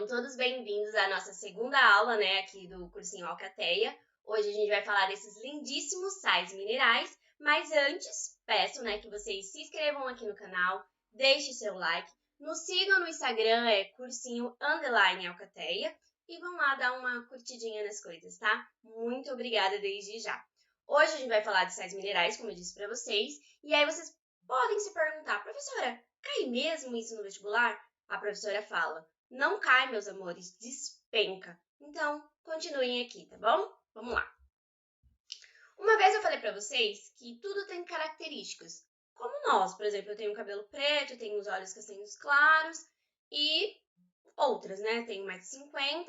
todos bem-vindos à nossa segunda aula, né, aqui do cursinho Alcateia. Hoje a gente vai falar desses lindíssimos sais minerais, mas antes, peço, né, que vocês se inscrevam aqui no canal, deixem seu like, nos sigam no Instagram, cursinho_Alcateia, e vão lá dar uma curtidinha nas coisas, tá? Muito obrigada desde já. Hoje a gente vai falar de sais minerais, como eu disse pra vocês, e aí vocês podem se perguntar, professora, cai mesmo isso no vestibular? A professora fala, não cai, meus amores, despenca. Então, continuem aqui, tá bom? Vamos lá. Uma vez eu falei pra vocês que tudo tem características. Como nós, por exemplo, eu tenho cabelo preto, eu tenho os olhos castanhos claros e outras, né? Tenho 1,50 m,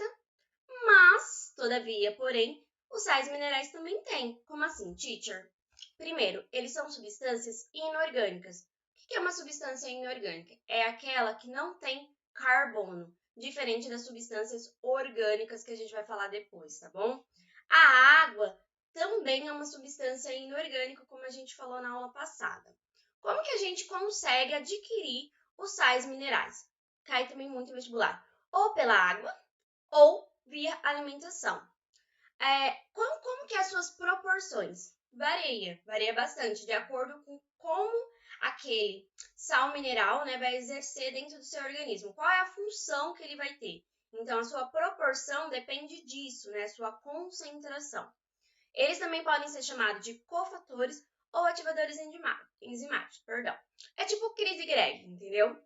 mas, todavia, porém, os sais minerais também têm. Como assim, teacher? Primeiro, eles são substâncias inorgânicas. O que é uma substância inorgânica? É aquela que não tem carbono, diferente das substâncias orgânicas que a gente vai falar depois, tá bom? A água também é uma substância inorgânica, como a gente falou na aula passada. Como que a gente consegue adquirir os sais minerais? Cai também muito no vestibular. Ou pela água, ou via alimentação. Como que é as suas proporções? Varia bastante, de acordo com como aquele sal mineral, né, vai exercer dentro do seu organismo. Qual é a função que ele vai ter? Então, a sua proporção depende disso, né, sua concentração. Eles também podem ser chamados de cofatores ou ativadores enzimáticos, perdão. É tipo Cris e Greg, entendeu?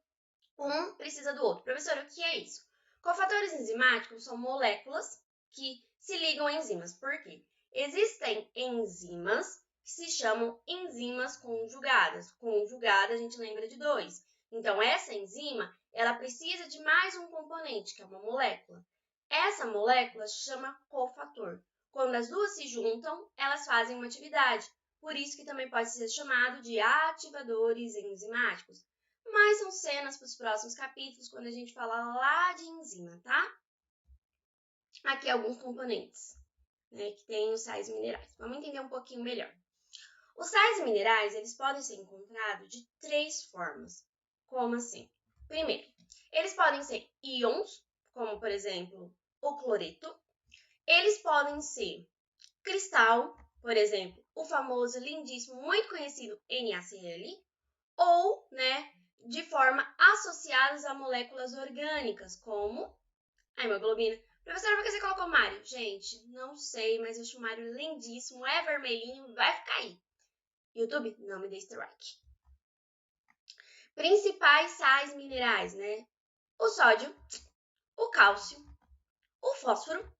Um precisa do outro. Professora, o que é isso? Cofatores enzimáticos são moléculas que se ligam a enzimas. Por quê? Existem enzimas que se chamam enzimas conjugadas. Conjugada, a gente lembra de dois. Então, essa enzima, ela precisa de mais um componente, que é uma molécula. Essa molécula se chama cofator. Quando as duas se juntam, elas fazem uma atividade. Por isso que também pode ser chamado de ativadores enzimáticos. Mas são cenas para os próximos capítulos, quando a gente falar lá de enzima, tá? Aqui alguns componentes, né, que tem os sais minerais. Vamos entender um pouquinho melhor. Os sais minerais, eles podem ser encontrados de três formas. Como assim? Primeiro, eles podem ser íons, como por exemplo o cloreto. Eles podem ser cristal, por exemplo, o famoso, lindíssimo, muito conhecido NaCl. Ou, né, de forma associadas a moléculas orgânicas, como a hemoglobina. Professora, por que você colocou Mário? Gente, não sei, mas eu acho o Mário lindíssimo, é vermelhinho, vai ficar aí. YouTube, não me dê strike. Principais sais minerais, né? O sódio, o cálcio, o fósforo,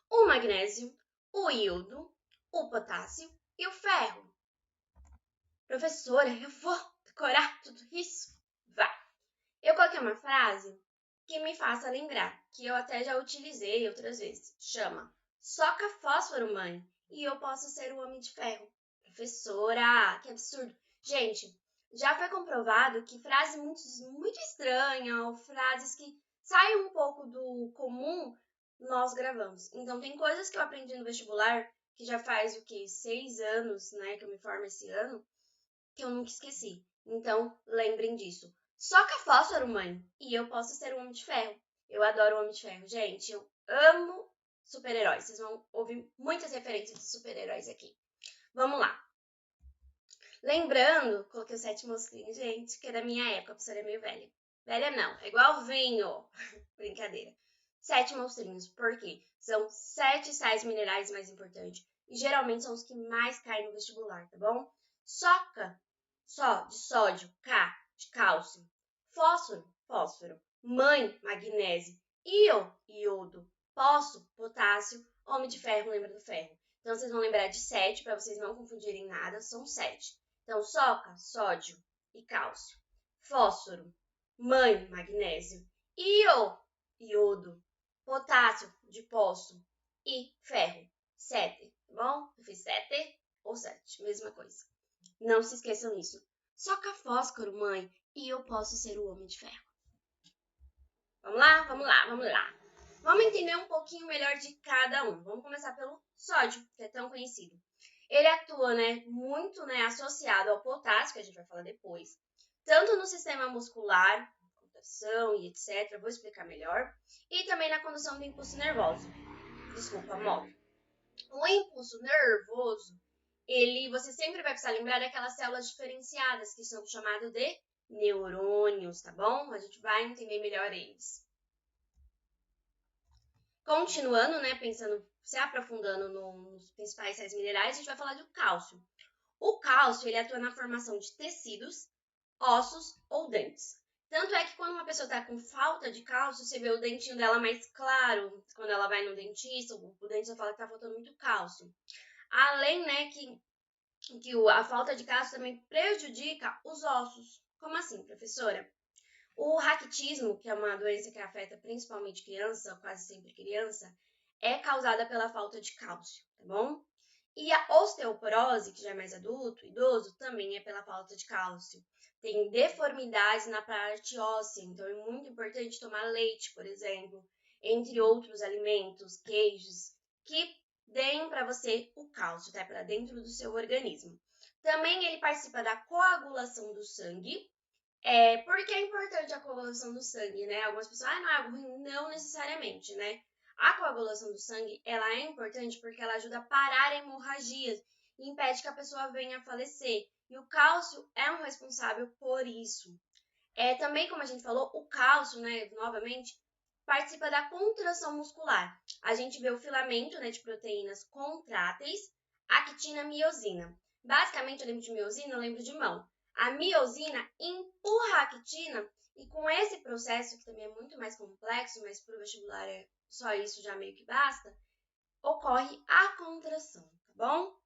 o magnésio, o iodo, o potássio e o ferro. Professora, eu vou decorar tudo isso? Vai! Eu coloquei uma frase que me faça lembrar, que eu até já utilizei outras vezes. Chama, soca fósforo, mãe, e eu posso ser o homem de ferro. Professora, que absurdo. Gente, já foi comprovado que frases muito estranhas ou frases que saem um pouco do comum, nós gravamos. Então, tem coisas que eu aprendi no vestibular, que já faz, 6 anos, né, que eu me formo esse ano, que eu nunca esqueci. Então, lembrem disso. Soca fósforo, mãe, e eu posso ser um Homem de Ferro. Eu adoro o Homem de Ferro, gente. Eu amo super-heróis. Vocês vão ouvir muitas referências de super-heróis aqui. Vamos lá. Lembrando, coloquei o 7 monstrinhos, gente, que é da minha época, a professora é meio velha. Velha não, é igual vinho. Brincadeira. 7 monstrinhos, por quê? São 7 sais minerais mais importantes. E geralmente são os que mais caem no vestibular, tá bom? Soca, só de sódio, K, de cálcio. Fósforo. Mãe, magnésio. Iodo. Potássio. Homem de ferro, lembra do ferro. Então, vocês vão lembrar de 7, para vocês não confundirem nada, são 7. Então, soca, sódio e cálcio. Fósforo, mãe, magnésio. Iodo, potássio, de poço e ferro, 7, tá bom? Eu fiz 7 ou 7, mesma coisa. Não se esqueçam disso. Soca fósforo, mãe, e eu posso ser o homem de ferro. Vamos lá? Vamos entender um pouquinho melhor de cada um. Vamos começar pelo sódio, que é tão conhecido. Ele atua, muito, associado ao potássio, que a gente vai falar depois, tanto no sistema muscular, rotação e etc. Vou explicar melhor. E também na condução do impulso nervoso. Desculpa, motor. O impulso nervoso, você sempre vai precisar lembrar daquelas células diferenciadas, que são chamadas de neurônios, tá bom? A gente vai entender melhor eles. Continuando, né, se aprofundando nos principais sais minerais, a gente vai falar do cálcio. O cálcio, ele atua na formação de tecidos, ossos ou dentes. Tanto é que quando uma pessoa está com falta de cálcio, você vê o dentinho dela mais claro. Quando ela vai no dentista, o dentista fala que está faltando muito cálcio. Além, né, que a falta de cálcio também prejudica os ossos. Como assim, professora? O raquitismo, que é uma doença que afeta principalmente criança, quase sempre criança, é causada pela falta de cálcio, tá bom? E a osteoporose, que já é mais adulto, idoso, também é pela falta de cálcio. Tem deformidades na parte óssea, então é muito importante tomar leite, por exemplo, entre outros alimentos, queijos, que deem para você o cálcio, tá? Para dentro do seu organismo. Também ele participa da coagulação do sangue. Por que é importante a coagulação do sangue, né? Algumas pessoas, não é algo ruim, não necessariamente, né? A coagulação do sangue, ela é importante porque ela ajuda a parar hemorragias e impede que a pessoa venha a falecer. E o cálcio é um responsável por isso. Também, como a gente falou, o cálcio, né, novamente, participa da contração muscular. A gente vê o filamento, né, de proteínas contráteis, actina e miosina. Basicamente, eu lembro de miosina, eu lembro de mão. A miosina empurra a actina e com esse processo, que também é muito mais complexo, mas para o vestibular é só isso já meio que basta, ocorre a contração, tá bom?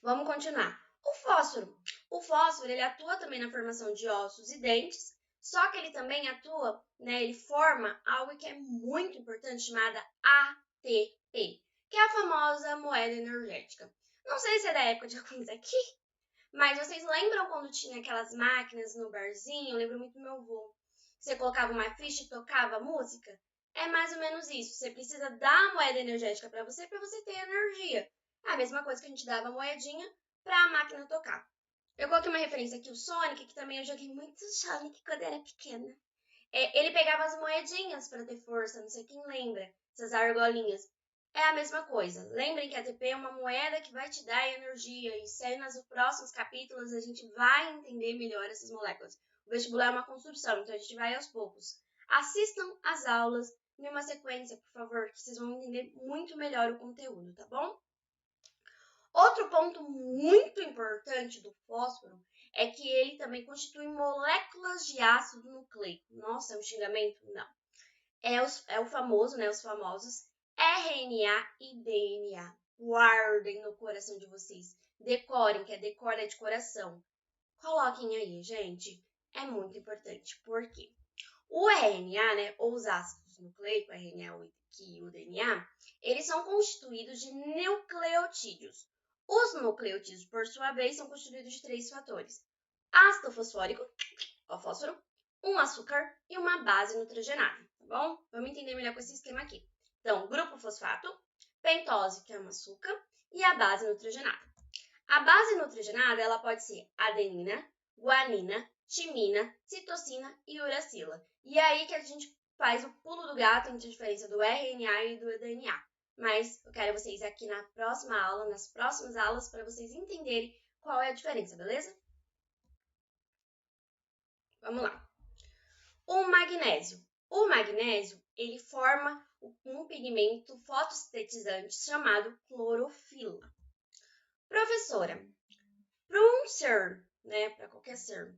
Vamos continuar. O fósforo, ele atua também na formação de ossos e dentes, só que ele também atua, né, ele forma algo que é muito importante, chamada ATP, que é a famosa moeda energética. Não sei se é da época de alguns aqui, mas vocês lembram quando tinha aquelas máquinas no barzinho? Eu lembro muito do meu avô. Você colocava uma ficha e tocava música? É mais ou menos isso. Você precisa dar moeda energética para você ter energia. É a mesma coisa que a gente dava moedinha para a máquina tocar. Eu coloquei uma referência aqui, o Sonic, que também eu joguei muito Sonic quando era pequena. Ele pegava as moedinhas para ter força, não sei quem lembra, essas argolinhas. É a mesma coisa. Lembrem que a ATP é uma moeda que vai te dar energia. E se aí nos próximos capítulos a gente vai entender melhor essas moléculas. O vestibular é uma construção, então a gente vai aos poucos. Assistam às aulas em uma sequência, por favor, que vocês vão entender muito melhor o conteúdo, tá bom? Outro ponto muito importante do fósforo é que ele também constitui moléculas de ácido nucleico. Nossa, é um xingamento? Não. É o famoso, né, os famosos RNA e DNA. Guardem no coração de vocês. Decorem, que é decora de coração. Coloquem aí, gente. É muito importante. Por quê? O RNA, né, ou os ácidos nucleicos, RNA e o DNA, eles são constituídos de nucleotídeos. Os nucleotídeos, por sua vez, são constituídos de 3 fatores: ácido fosfórico, o fósforo, um açúcar e uma base nitrogenada, tá bom? Vamos entender melhor com esse esquema aqui. Então, grupo fosfato, pentose, que é um açúcar, e a base nitrogenada. A base nitrogenada, ela pode ser adenina, guanina, timina, citosina e uracila. E é aí que a gente faz o pulo do gato entre a diferença do RNA e do DNA. Mas eu quero vocês aqui na próxima aula, nas próximas aulas, para vocês entenderem qual é a diferença, beleza? Vamos lá. O magnésio. O magnésio, ele forma um pigmento fotossintetizante chamado clorofila. Professora, para um ser, né, para qualquer ser,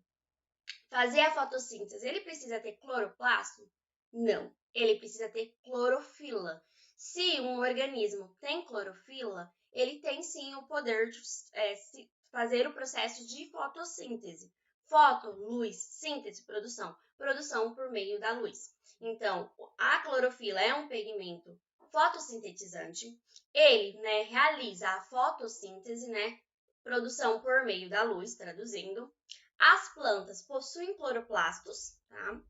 fazer a fotossíntese, ele precisa ter cloroplasto? Não, ele precisa ter clorofila. Se um organismo tem clorofila, ele tem sim o poder de fazer o processo de fotossíntese. Foto, luz, síntese, produção. Produção por meio da luz. Então, a clorofila é um pigmento fotossintetizante. Ele, né, realiza a fotossíntese, né, produção por meio da luz, traduzindo. As plantas possuem cloroplastos, tá?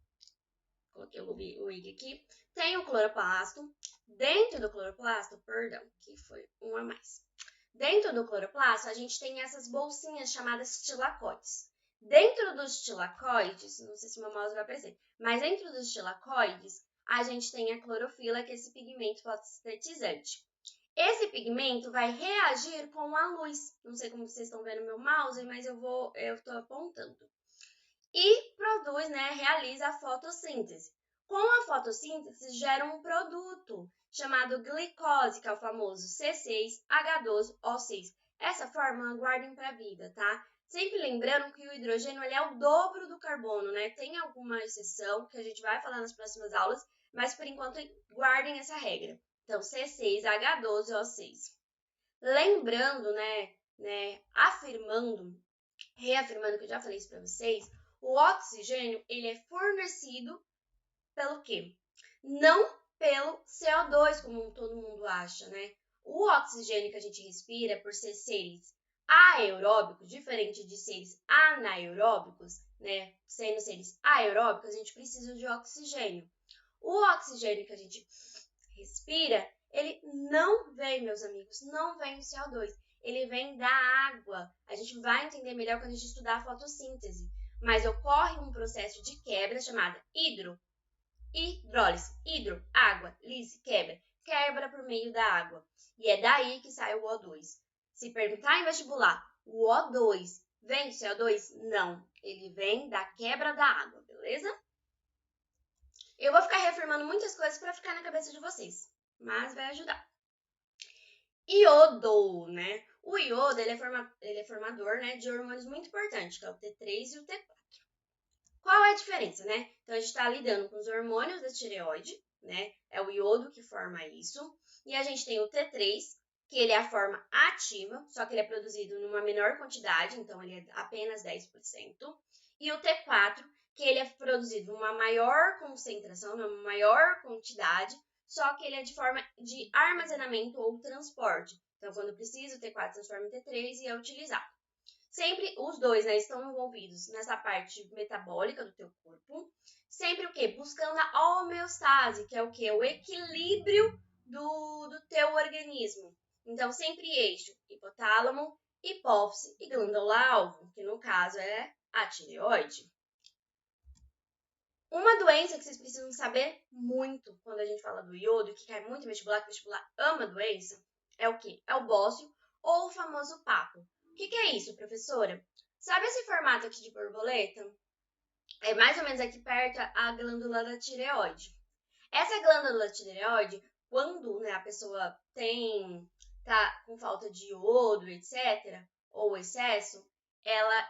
Coloquei o IG aqui. Tem o cloroplasto. Dentro do cloroplasto, perdão, que foi um a mais. Dentro do cloroplasto, a gente tem essas bolsinhas chamadas tilacotes. Dentro dos tilacoides, não sei se meu mouse vai aparecer, mas dentro dos tilacoides, a gente tem a clorofila, que é esse pigmento fotossintetizante. Esse pigmento vai reagir com a luz. Não sei como vocês estão vendo meu mouse, mas eu estou apontando. E produz, né, realiza a fotossíntese. Com a fotossíntese, gera um produto chamado glicose, que é o famoso C6H12O6. Essa fórmula guardem para a vida, tá? Sempre lembrando que o hidrogênio ele é o dobro do carbono, né? Tem alguma exceção que a gente vai falar nas próximas aulas, mas por enquanto guardem essa regra. Então, C6H12O6. Lembrando, reafirmando que eu já falei isso para vocês, o oxigênio ele é fornecido pelo quê? Não pelo CO2, como todo mundo acha, né? O oxigênio que a gente respira, por ser seres aeróbicos, diferente de seres anaeróbicos, né? Sendo seres aeróbicos, a gente precisa de oxigênio. O oxigênio que a gente respira, ele não vem, meus amigos, não vem do CO2. Ele vem da água. A gente vai entender melhor quando a gente estudar a fotossíntese. Mas ocorre um processo de quebra chamado hidrólise. Hidro, água, lise, quebra. Quebra por meio da água. E é daí que sai o O2. Se perguntar em vestibular, o O2 vem do CO2? Não. Ele vem da quebra da água, beleza? Eu vou ficar reafirmando muitas coisas para ficar na cabeça de vocês, mas vai ajudar. Iodo, né? O iodo ele é formador, né, de hormônios muito importantes, que é o T3 e o T4. Qual é a diferença, né? Então, a gente está lidando com os hormônios da tireoide, né? É o iodo que forma isso. E a gente tem o T3, que ele é a forma ativa, só que ele é produzido numa menor quantidade, então ele é apenas 10%. E o T4, que ele é produzido numa maior concentração, numa maior quantidade, só que ele é de forma de armazenamento ou transporte. Então, quando precisa, o T4 transforma em T3 e é utilizado. Sempre os dois, né, estão envolvidos nessa parte metabólica do teu corpo. Sempre o quê? Buscando a homeostase, que é o quê? O equilíbrio do teu organismo. Então, sempre eixo hipotálamo, hipófise e glândula-alvo, que no caso é a tireoide. Uma doença que vocês precisam saber muito quando a gente fala do iodo, que cai muito em vestibular, que o vestibular ama a doença, é o quê? É o bócio ou o famoso papo. O que é isso, professora? Sabe esse formato aqui de borboleta? É mais ou menos aqui perto a glândula da tireoide. Essa glândula da tireoide, quando, né, a pessoa tá com falta de iodo, etc., ou excesso,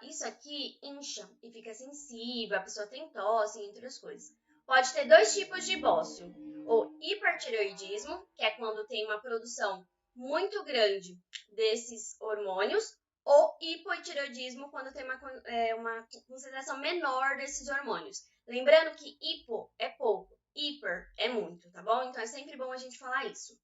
isso aqui incha e fica sensível, a pessoa tem tosse, entre as coisas. Pode ter dois tipos de bócio, o hipertireoidismo, que é quando tem uma produção muito grande desses hormônios, ou hipotireoidismo, quando tem uma concentração menor desses hormônios. Lembrando que hipo é pouco, hiper é muito, tá bom? Então é sempre bom a gente falar isso.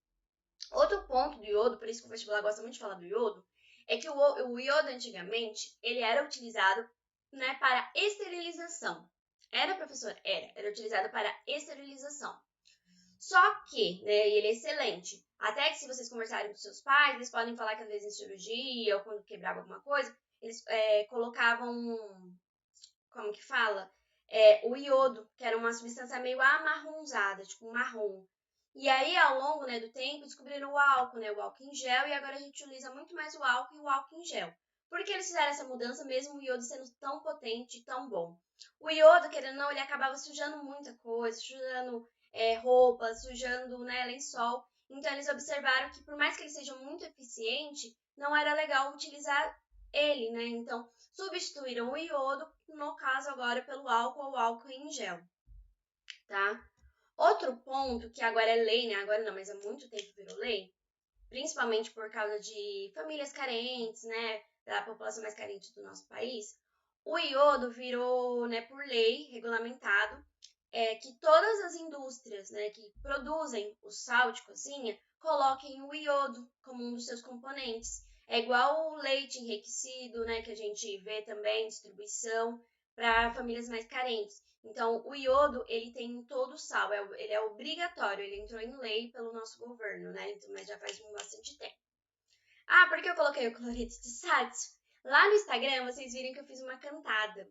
Outro ponto do iodo, por isso que o vestibular gosta muito de falar do iodo, é que o iodo antigamente, ele era utilizado, né, para esterilização. Era, professor? Era utilizado para esterilização. Só que, né, ele é excelente. Até que se vocês conversarem com seus pais, eles podem falar que às vezes em cirurgia ou quando quebrava alguma coisa, eles colocavam, como que fala? O iodo, que era uma substância meio amarronzada, tipo um marrom. E aí, ao longo, né, do tempo, descobriram o álcool, né, o álcool em gel, e agora a gente utiliza muito mais o álcool e o álcool em gel. Por que eles fizeram essa mudança, mesmo o iodo sendo tão potente e tão bom? O iodo, querendo ou não, ele acabava sujando muita coisa, sujando roupa, sujando, né, lençol. Então, eles observaram que, por mais que ele seja muito eficiente, não era legal utilizar ele, né? Então, substituíram o iodo, no caso agora, pelo álcool ou álcool em gel, tá? Outro ponto, que agora é lei, né? Agora não, mas há muito tempo virou lei, principalmente por causa de famílias carentes, né? Da população mais carente do nosso país, o iodo virou, né, por lei, regulamentado, que todas as indústrias, né, que produzem o sal de cozinha coloquem o iodo como um dos seus componentes. É igual o leite enriquecido, né, que a gente vê também em distribuição para famílias mais carentes. Então, o iodo, ele tem em todo o sal, ele é obrigatório, ele entrou em lei pelo nosso governo, né, mas já faz bastante tempo. Ah, por que eu coloquei o cloreto de sódio? Lá no Instagram, vocês viram que eu fiz uma cantada.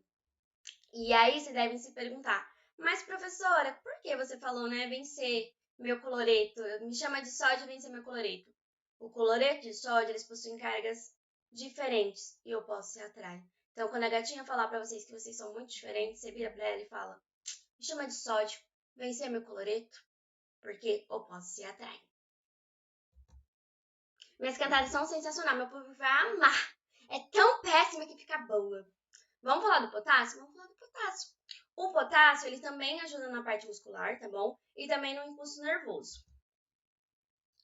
E aí, vocês devem se perguntar, mas professora, por que você falou, né, vencer meu cloreto? Me chama de sódio e vencer meu cloreto. O cloreto de sódio, eles possuem cargas diferentes e opostos se atraem. Então, quando a gatinha falar pra vocês que vocês são muito diferentes, você vira pra ela e fala, me chama de sódio, vencer meu cloreto, porque opostos se atraem. Minhas cantadas são sensacionais, meu povo vai amar. É tão péssima que fica boa. Vamos falar do potássio? Vamos falar do potássio. O potássio, ele também ajuda na parte muscular, tá bom? E também no impulso nervoso.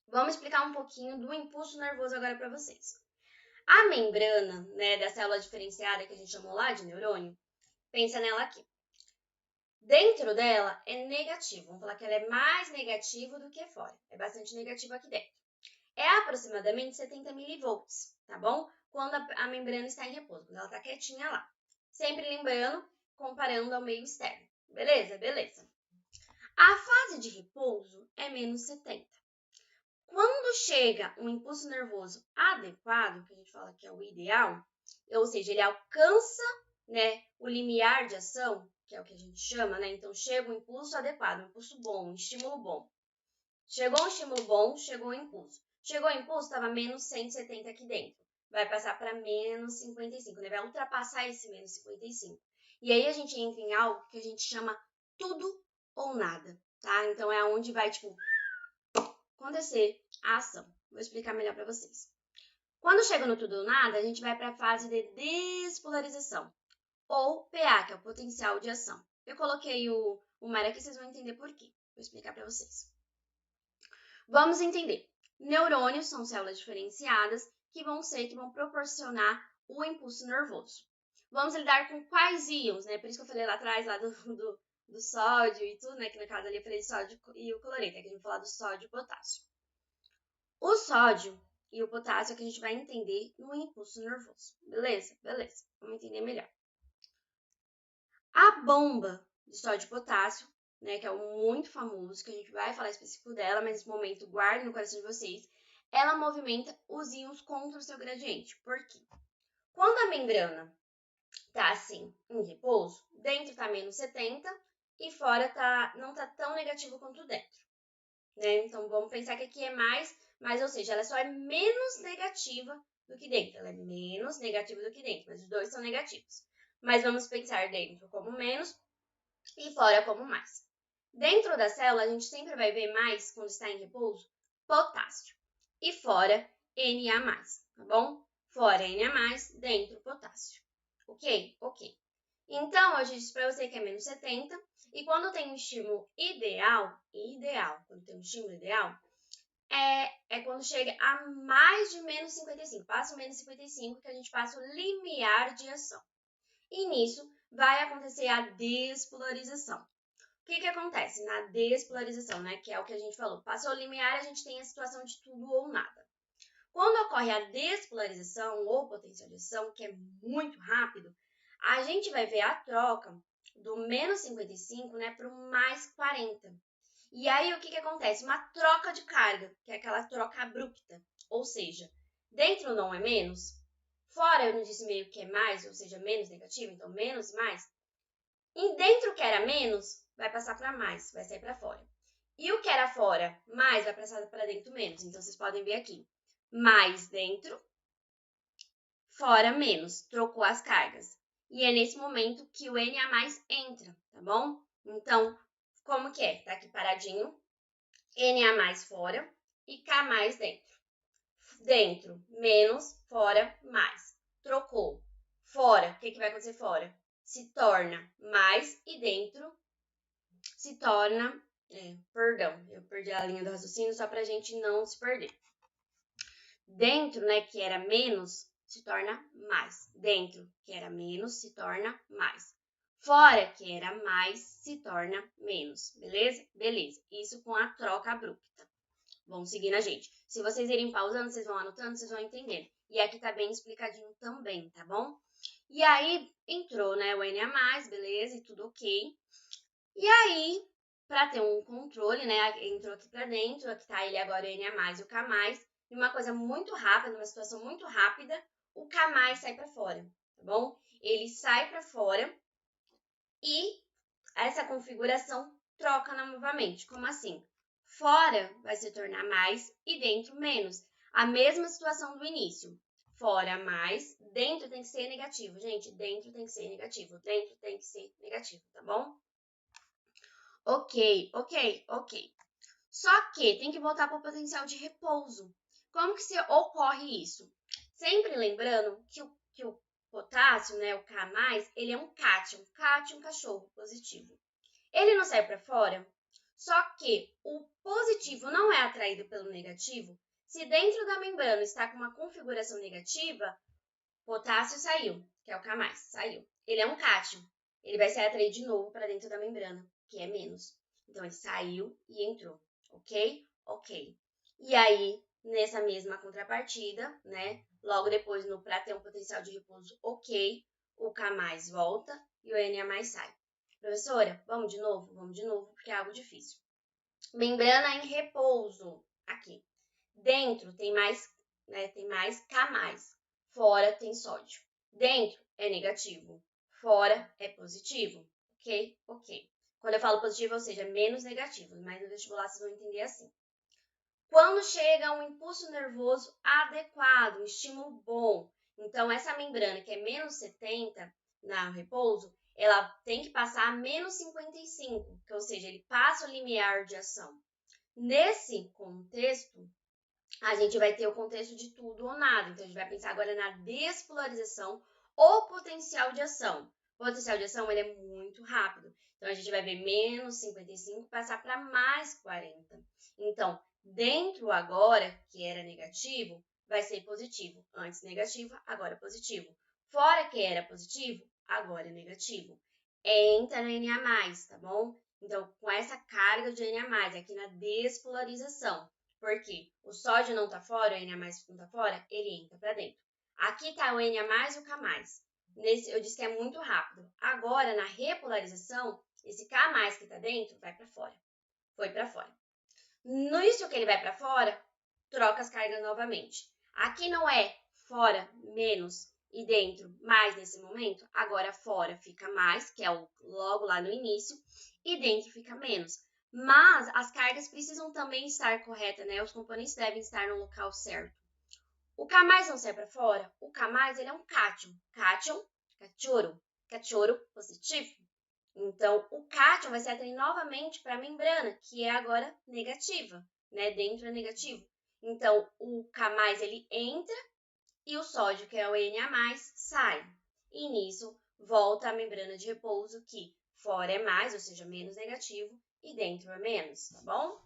Vamos explicar um pouquinho do impulso nervoso agora para vocês. A membrana, né, da célula diferenciada que a gente chamou lá de neurônio, pensa nela aqui. Dentro dela é negativo, vamos falar que ela é mais negativa do que fora. É bastante negativo aqui dentro. É aproximadamente 70 milivolts, tá bom? Quando a membrana está em repouso, quando ela está quietinha lá. Sempre lembrando, comparando ao meio externo. Beleza? Beleza. A fase de repouso é menos 70. Quando chega um impulso nervoso adequado, que a gente fala que é o ideal, ou seja, ele alcança, né, o limiar de ação, que é o que a gente chama, né? Então, chega um impulso adequado, um impulso bom, um estímulo bom. Chegou um estímulo bom, chegou um impulso. Chegou o impulso, estava menos 170 aqui dentro. Vai passar para menos 55, né? Vai ultrapassar esse menos 55. E aí a gente entra em algo que a gente chama tudo ou nada, tá? Então é onde vai, tipo, acontecer a ação. Vou explicar melhor para vocês. Quando chega no tudo ou nada, a gente vai para a fase de despolarização, ou PA, que é o potencial de ação. Eu coloquei o mar aqui, vocês vão entender por quê. Vou explicar para vocês. Vamos entender. Neurônios são células diferenciadas que vão proporcionar o impulso nervoso. Vamos lidar com quais íons, né? Por isso que eu falei lá atrás lá do sódio e tudo, né? Que no caso ali eu falei de sódio e o cloreto, aqui a gente vai falar do sódio e potássio. O sódio e o potássio é que a gente vai entender no impulso nervoso. Beleza? Beleza. Vamos entender melhor. A bomba de sódio e potássio, né, que é um muito famoso, que a gente vai falar específico dela, mas nesse momento guarde no coração de vocês, ela movimenta os íons contra o seu gradiente. Por quê? Quando a membrana tá assim, em repouso, dentro tá menos 70 e fora não tá tão negativo quanto dentro, né? Então vamos pensar que aqui é mais, mas ou seja, ela só é menos negativa do que dentro. Ela é menos negativa do que dentro, mas os dois são negativos. Mas vamos pensar dentro como menos e fora como mais. Dentro da célula, a gente sempre vai ver mais, quando está em repouso, potássio. E fora, Na+, tá bom? Fora Na+, dentro potássio. Ok? Ok. Então, eu disse para você que é menos 70. E quando tem um estímulo ideal, quando tem um estímulo ideal, é quando chega a mais de menos 55. Passa o menos 55 que a gente passa o limiar de ação. E nisso vai acontecer a despolarização. O que acontece na despolarização, né? Que é o que a gente falou. Passou o limiar, a gente tem a situação de tudo ou nada. Quando ocorre a despolarização ou potencial de ação, que é muito rápido, a gente vai ver a troca do menos 55, né, para o mais 40. E aí, o que acontece? Uma troca de carga, que é aquela troca abrupta. Ou seja, dentro não é menos, fora eu não disse meio que é mais, ou seja, menos negativo, então menos e mais. E dentro que era menos, vai passar para mais, vai sair para fora. E o que era fora, mais, vai passar para dentro menos. Então, vocês podem ver aqui. Mais dentro, fora menos. Trocou as cargas. E é nesse momento que o Na+ entra, tá bom? Então, como que é? Tá aqui paradinho. Na+ fora e K+ dentro. Dentro, menos, fora, mais. Trocou. Fora, o que vai acontecer fora? Se torna mais e dentro se torna... perdão, eu perdi a linha do raciocínio só pra gente não se perder. Dentro, né, que era menos, se torna mais. Dentro, que era menos, se torna mais. Fora, que era mais, se torna menos. Beleza? Beleza. Isso com a troca abrupta. Vão seguindo a gente. Se vocês irem pausando, vocês vão anotando, vocês vão entendendo. E aqui tá bem explicadinho também, tá bom? E aí, entrou, né, o Na+, beleza, e tudo ok. E aí, para ter um controle, né, entrou aqui para dentro, aqui tá ele agora o Na+, e o K+, e uma coisa muito rápida, uma situação muito rápida, o K+ K+ sai para fora, tá bom? Ele sai para fora e essa configuração troca novamente. Como assim? Fora vai se tornar mais e dentro menos. A mesma situação do início. Fora mais, dentro tem que ser negativo. Gente, dentro tem que ser negativo. Dentro tem que ser negativo, tá bom? Ok. Só que tem que voltar para o potencial de repouso. Como que se ocorre isso? Sempre lembrando que o potássio, né, o K+, ele é um cátion. Cátion, cachorro, positivo. Ele não sai para fora, só que o positivo não é atraído pelo negativo. Se dentro da membrana está com uma configuração negativa, potássio saiu, que é o K+, saiu. Ele é um cátion. Ele vai ser atraído de novo para dentro da membrana, que é menos. Então, ele saiu e entrou, ok? Ok. E aí, nessa mesma contrapartida, né? Logo depois, para ter um potencial de repouso ok, o K+ volta e o Na+ sai. Professora, vamos de novo? Vamos de novo, porque é algo difícil. Membrana em repouso, aqui. Dentro tem mais, né, tem mais K+. Fora tem sódio. Dentro é negativo. Fora é positivo. Ok? Ok. Quando eu falo positivo, ou seja, menos negativo. Mas no vestibular vocês vão entender assim. Quando chega um impulso nervoso adequado, um estímulo bom. Então, essa membrana que é menos 70 no repouso, ela tem que passar a menos 55, ou seja, ele passa o limiar de ação. Nesse contexto, a gente vai ter o contexto de tudo ou nada. Então, a gente vai pensar agora na despolarização ou potencial de ação. O potencial de ação ele é muito rápido. Então, a gente vai ver menos 55 passar para mais 40. Então, dentro agora, que era negativo, vai ser positivo. Antes negativo, agora positivo. Fora que era positivo, agora é negativo. Entra no Na+, tá bom? Então, com essa carga de Na+, aqui na despolarização. Porque o sódio não está fora, o Na+ não está fora, ele entra para dentro. Aqui está o Na+ e o K+. Eu disse que é muito rápido. Agora, na repolarização, esse K+ que está dentro vai para fora. Foi para fora. Nisso que ele vai para fora, troca as cargas novamente. Aqui não é fora menos e dentro mais nesse momento. Agora fora fica mais, que é o logo lá no início, e dentro fica menos. Mas as cargas precisam também estar corretas, né? Os componentes devem estar no local certo. O K+ não sai para fora. O K+ ele é um cátion. Cátion, cachorro positivo. Então, o cátion vai ser atraído novamente para a membrana, que é agora negativa, né? Dentro é negativo. Então, o K+ ele entra e o sódio, que é o Na+, sai. E nisso, volta a membrana de repouso, que fora é mais, ou seja, menos negativo, e dentro é menos, tá bom?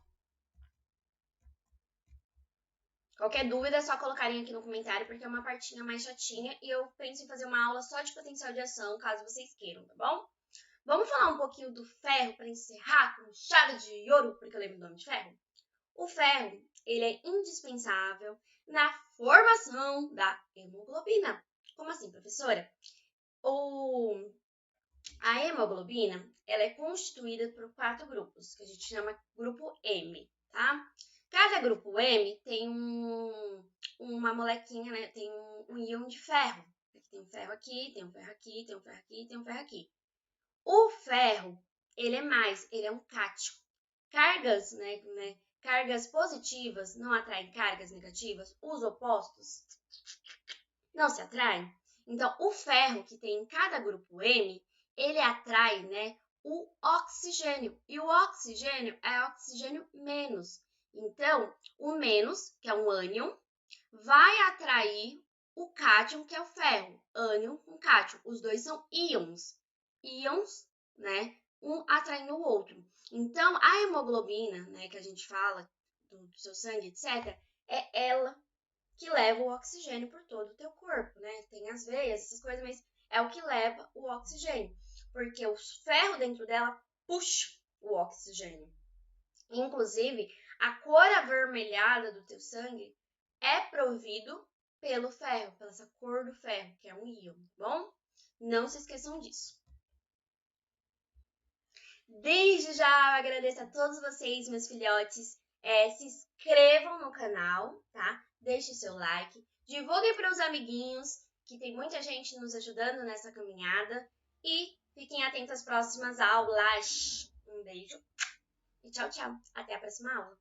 Qualquer dúvida é só colocarem aqui no comentário, porque é uma partinha mais chatinha e eu penso em fazer uma aula só de potencial de ação, caso vocês queiram, tá bom? Vamos falar um pouquinho do ferro para encerrar com chave de ouro, porque eu lembro o nome de ferro? O ferro, ele é indispensável na formação da hemoglobina. Como assim, professora? A hemoglobina, ela é constituída por 4 grupos, que a gente chama grupo M, tá? Cada grupo M tem uma molequinha, né? Tem um íon de ferro. Tem um ferro aqui, tem um ferro aqui, tem um ferro aqui, tem um ferro aqui. O ferro, ele é um cátion. Cargas, cargas positivas não atraem cargas negativas, os opostos não se atraem. Então, o ferro que tem em cada grupo M, ele atrai, o oxigênio. E o oxigênio é oxigênio menos. Então, o menos, que é um ânion, vai atrair o cátion, que é o ferro. Ânion com cátion. Os dois são íons. Íons, um atraindo o outro. Então, a hemoglobina, que a gente fala do seu sangue, etc., é ela que leva o oxigênio por todo o teu corpo, Tem as veias, essas coisas, mas é o que leva o oxigênio, porque o ferro dentro dela puxa o oxigênio. Inclusive, a cor avermelhada do teu sangue é provido pelo ferro, pela essa cor do ferro, que é um íon, tá bom? Não se esqueçam disso. Desde já eu agradeço a todos vocês, meus filhotes. Se inscrevam no canal, tá? Deixe seu like, divulguem para os amiguinhos que tem muita gente nos ajudando nessa caminhada. E fiquem atentos às próximas aulas. Um beijo e tchau, tchau. Até a próxima aula.